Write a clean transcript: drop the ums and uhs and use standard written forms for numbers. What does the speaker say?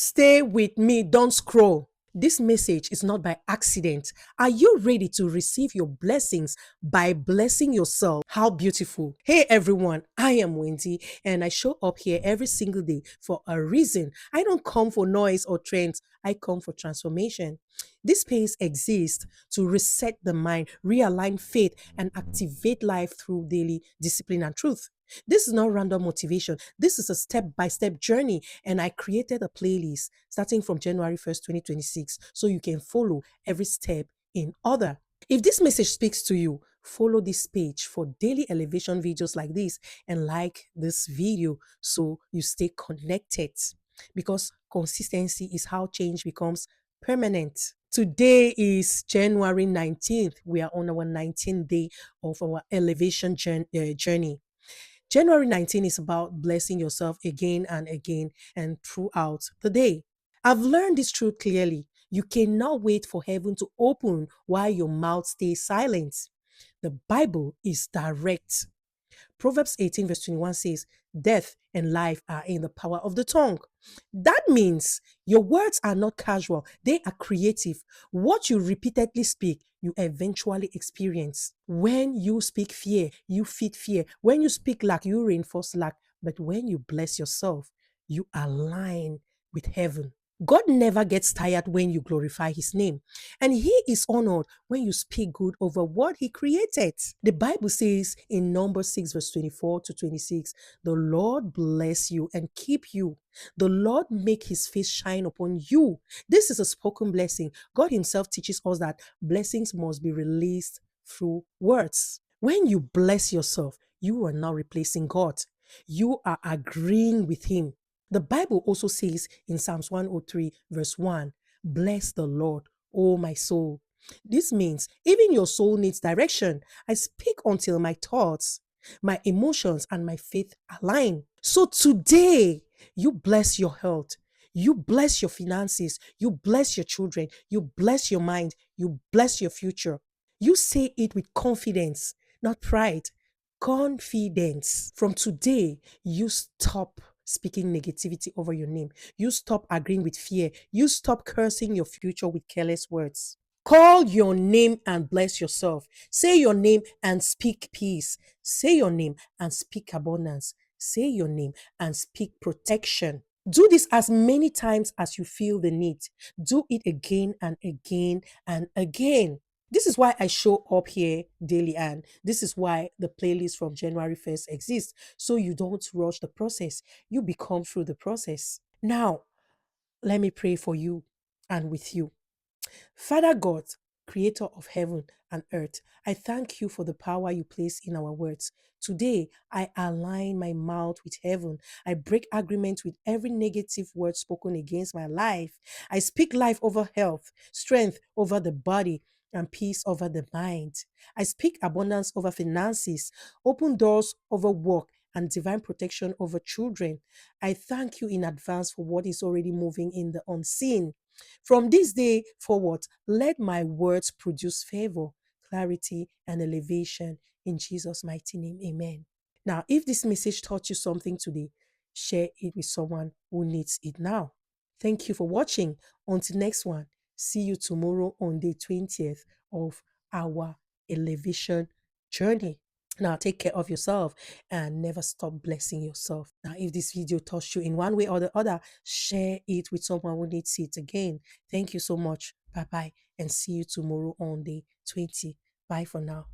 Stay with me, don't scroll. This message is not by accident. Are you ready to receive your blessings by blessing yourself? How beautiful. Hey everyone, I am Wendy and I show up here every single day for a reason. I don't come for noise or trends, I come for transformation. This space exists to reset the mind, realign faith, and activate life through daily discipline and truth. This is not random motivation. This is a step by step journey. And I created a playlist starting from January 1st, 2026, so you can follow every step in order. If this message speaks to you, follow this page for daily elevation videos like this and like this video so you stay connected because consistency is how change becomes permanent. Today is January 19th. We are on our 19th day of our elevation journey. January 19 is about blessing yourself again and again and throughout the day. I've learned this truth clearly. You cannot wait for heaven to open while your mouth stays silent. The Bible is direct. Proverbs 18, verse 21 says, Death and life are in the power of the tongue. That means your words are not casual, they are creative. What you repeatedly speak, you eventually experience. When you speak fear, you feed fear. When you speak lack, you reinforce lack. But when you bless yourself, you align with heaven. God never gets tired when you glorify his name, and he is honored when you speak good over what he created. The Bible says in Numbers 6, verse 24 to 26, the Lord bless you and keep you. The Lord make his face shine upon you. This is a spoken blessing. God himself teaches us that blessings must be released through words. When you bless yourself, you are not replacing God. You are agreeing with him. The Bible also says in Psalms 103, verse 1, Bless the Lord, O my soul. This means even your soul needs direction. I speak until my thoughts, my emotions, and my faith align. So today, you bless your health. You bless your finances. You bless your children. You bless your mind. You bless your future. You say it with confidence, not pride. Confidence. From today, you stop speaking negativity over your name. You stop agreeing with fear. You stop cursing your future with careless words. Call your name and bless yourself. Say your name and speak peace. Say your name and speak abundance. Say your name and speak protection. Do this as many times as you feel the need. Do it again and again and again. This is why I show up here daily, and this is why the playlist from January 1st exists. So you don't rush the process, you become through the process. Now, let me pray for you and with you. Father God, creator of heaven and earth, I thank you for the power you place in our words. Today, I align my mouth with heaven. I break agreement with every negative word spoken against my life. I speak life over health, strength over the body, and peace over the mind. I speak abundance over finances, open doors over work, and divine protection over children. I thank you in advance for what is already moving in the unseen. From this day forward, let my words produce favor, clarity, and elevation in Jesus' mighty name. Amen. Now, if this message taught you something today, share it with someone who needs it now. Thank you for watching. Until next one, see you tomorrow on day 20th of our elevation journey. Now, take care of yourself and never stop blessing yourself. Now, if this video touched you in one way or the other, share it with someone who needs it again. Thank you so much. Bye bye, and see you tomorrow on day 20. Bye for now.